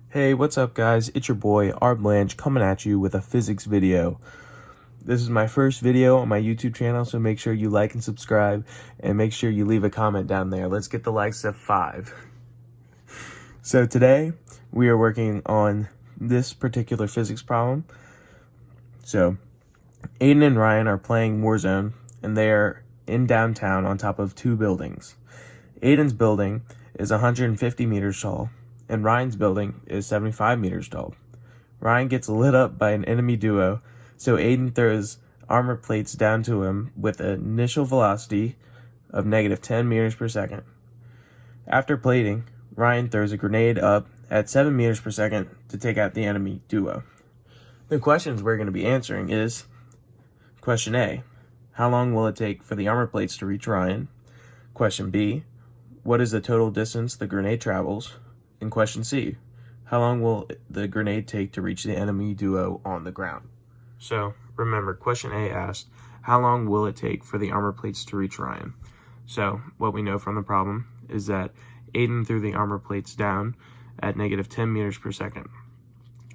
Hey, what's up guys? It's your boy, R Blanche, coming at you with a physics video. This is my first video on my YouTube channel, so make sure you like and subscribe, and make sure you leave a comment down there. Let's get the likes to 5. So today, we are working on this particular physics problem. So, Aiden and Ryan are playing Warzone, and they are in downtown on top of 2 buildings. Aiden's building is 150 meters tall, and Ryan's building is 75 meters tall. Ryan gets lit up by an enemy duo, so Aiden throws armor plates down to him with an initial velocity of negative 10 meters per second. After plating, Ryan throws a grenade up at 7 meters per second to take out the enemy duo. The questions we're going to be answering is, question A, how long will it take for the armor plates to reach Ryan? Question B, what is the total distance the grenade travels? And question C, how long will the grenade take to reach the enemy duo on the ground? So remember, question A asked, how long will it take for the armor plates to reach Ryan? So what we know from the problem is that Aiden threw the armor plates down at negative 10 meters per second.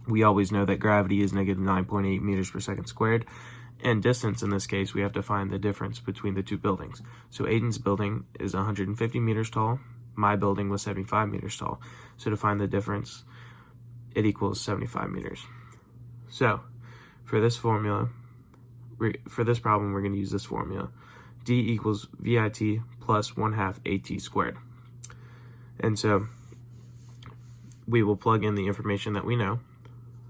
We always know that gravity is negative 9.8 meters per second squared, and distance in this case, we have to find the difference between the 2 buildings. So Aiden's building is 150 meters tall, my building was 75 meters tall. So to find the difference, it equals 75 meters. So for this formula, for this problem, we're going to use this formula. D equals VIT plus 1/2 AT squared. And so we will plug in the information that we know.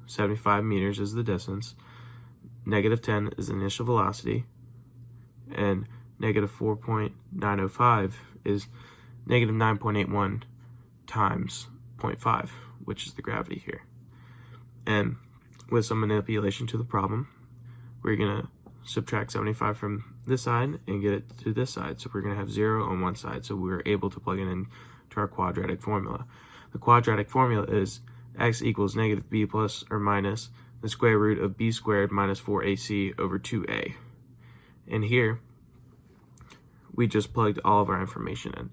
75 meters is the distance, negative 10 is the initial velocity, and negative 4.905 is negative 9.81 times 0.5, which is the gravity here. And with some manipulation to the problem, we're going to subtract 75 from this side and get it to this side. So we're going to have 0 on one side, so we're able to plug it in to our quadratic formula. The quadratic formula is x equals negative b plus or minus the square root of b squared minus 4ac over 2a. And here, we just plugged all of our information in.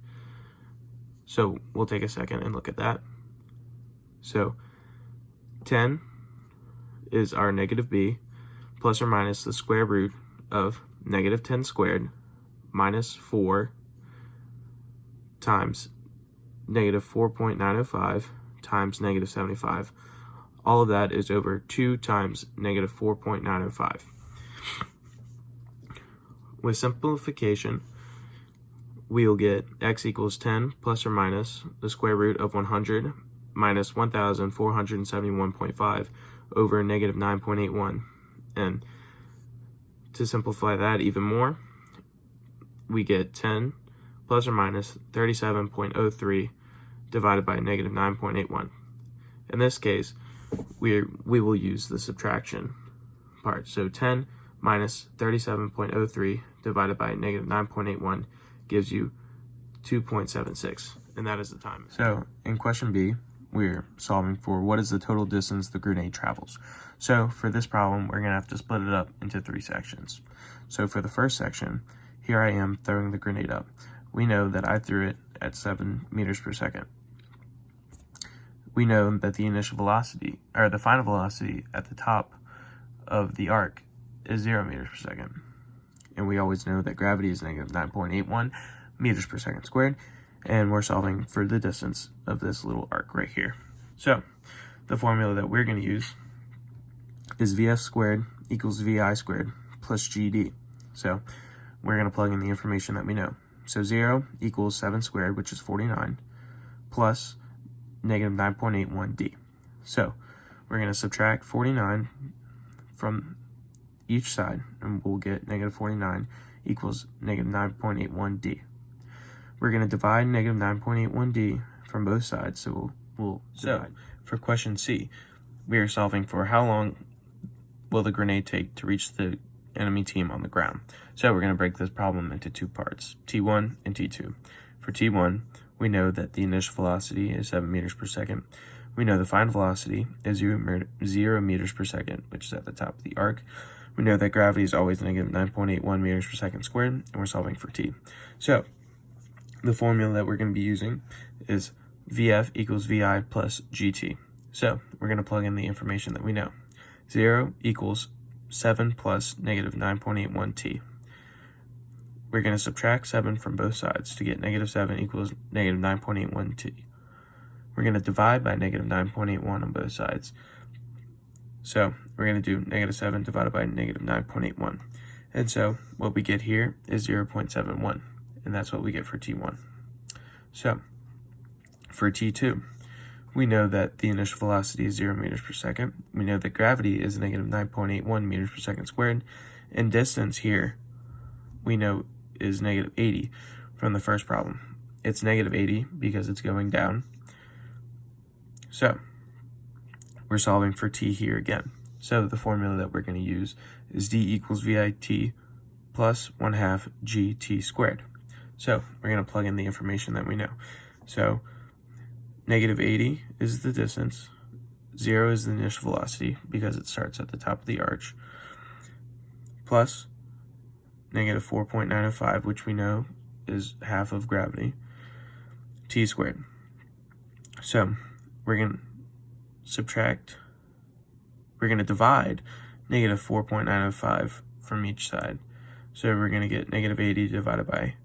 So we'll take a second and look at that. So 10 is our negative b plus or minus the square root of negative 10 squared minus 4 times negative 4.905 times negative 75. All of that is over 2 times negative 4.905. With simplification, we'll get x equals 10 plus or minus the square root of 100 minus 1,471.5 over negative 9.81. And to simplify that even more, we get 10 plus or minus 37.03 divided by negative 9.81. In this case, we will use the subtraction part. So 10 minus 37.03 divided by negative 9.81 gives you 2.76, and that is the time. So in question B, we're solving for what is the total distance the grenade travels. So for this problem, we're going to have to split it up into 3 sections. So for the first section, here I am throwing the grenade up. We know that I threw it at 7 meters per second. We know that the initial velocity, or the final velocity at the top of the arc is 0 meters per second. And we always know that gravity is negative 9.81 meters per second squared, and we're solving for the distance of this little arc right here. So the formula that we're going to use is VF squared equals VI squared plus GD. So we're going to plug in the information that we know. So 0 equals 7 squared, which is 49, plus negative 9.81 D. So we're going to subtract 49 from each side, and we'll get negative 49 equals negative 9.81 D. We're going to divide negative 9.81 D from both sides, so we'll divide. For question C, we are solving for how long will the grenade take to reach the enemy team on the ground. So we're going to break this problem into 2 parts, T1 and T2. For T1, we know that the initial velocity is 7 meters per second. We know the final velocity is 0 meters per second, which is at the top of the arc. We know that gravity is always negative 9.81 meters per second squared, and we're solving for T. So the formula that we're going to be using is VF equals VI plus GT. So we're going to plug in the information that we know. 0 equals 7 plus negative 9.81 t. We're going to subtract 7 from both sides to get negative 7 equals negative 9.81 t. We're going to divide by negative 9.81 on both sides. So we're going to do negative 7 divided by negative 9.81. And so what we get here is 0.71, and that's what we get for T1. So for T2, we know that the initial velocity is 0 meters per second. We know that gravity is negative 9.81 meters per second squared. And distance here, we know is negative 80 from the first problem. It's negative 80 because it's going down. So we're solving for t here again. So the formula that we're going to use is d equals VIT plus 1/2 gt squared. So we're going to plug in the information that we know. So negative 80 is the distance, 0 is the initial velocity because it starts at the top of the arch, plus negative 4.905, which we know is half of gravity, t squared. So we're going to divide negative 4.905 from each side. So we're going to get negative 80 divided by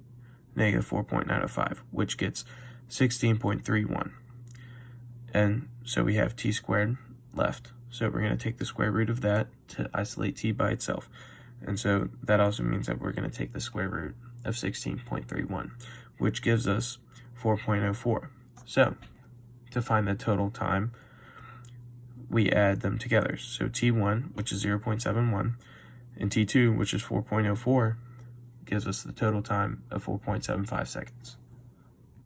negative 4.905, which gets 16.31. And so we have t squared left. So we're going to take the square root of that to isolate t by itself. And so that also means that we're going to take the square root of 16.31, which gives us 4.04. So to find the total time, we add them together. So T1, which is 0.71, and T2, which is 4.04, gives us the total time of 4.75 seconds.